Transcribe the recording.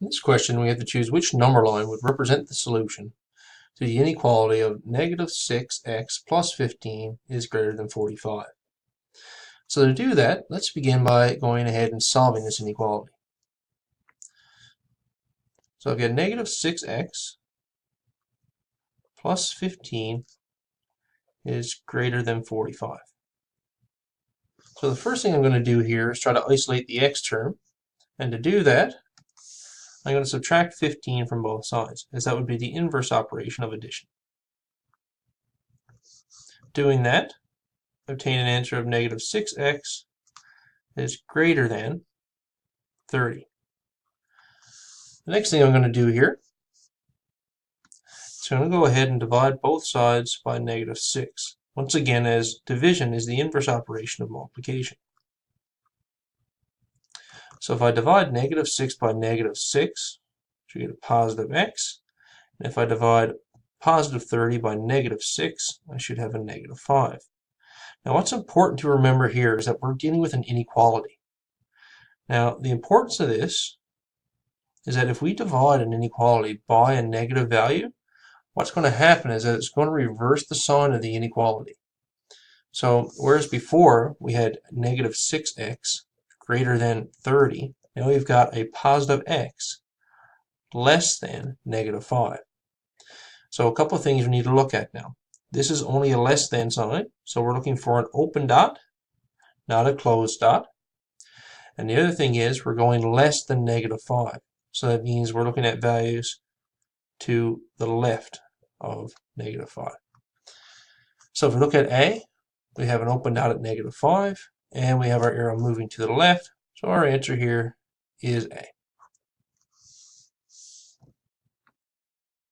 In this question, we have to choose which number line would represent the solution to the inequality of negative 6x plus 15 is greater than 45. So to do that, let's begin by going ahead and solving this inequality. So I've got negative 6x plus 15 is greater than 45. So the first thing I'm going to do here is try to isolate the x term. And to do that, I'm going to subtract 15 from both sides, as that would be the inverse operation of addition. Doing that, obtain an answer of negative 6x is greater than 30. The next thing I'm going to do here is I'm going to go ahead and divide both sides by negative 6. Once again, as division is the inverse operation of multiplication. So if I divide negative 6 by negative 6, I get a positive x. And if I divide positive 30 by negative 6, I should have a negative 5. Now what's important to remember here is that we're dealing with an inequality. Now the importance of this is that if we divide an inequality by a negative value, what's going to happen is that it's going to reverse the sign of the inequality. So whereas before we had negative 6x greater than 30, now we've got a positive x less than negative 5. So a couple of things we need to look at now. This is only a less than sign, so we're looking for an open dot, not a closed dot. And the other thing is we're going less than negative 5. So that means we're looking at values to the left of negative 5. So if we look at A, we have an open dot at negative 5, and we have our arrow moving to the left. So our answer here is A.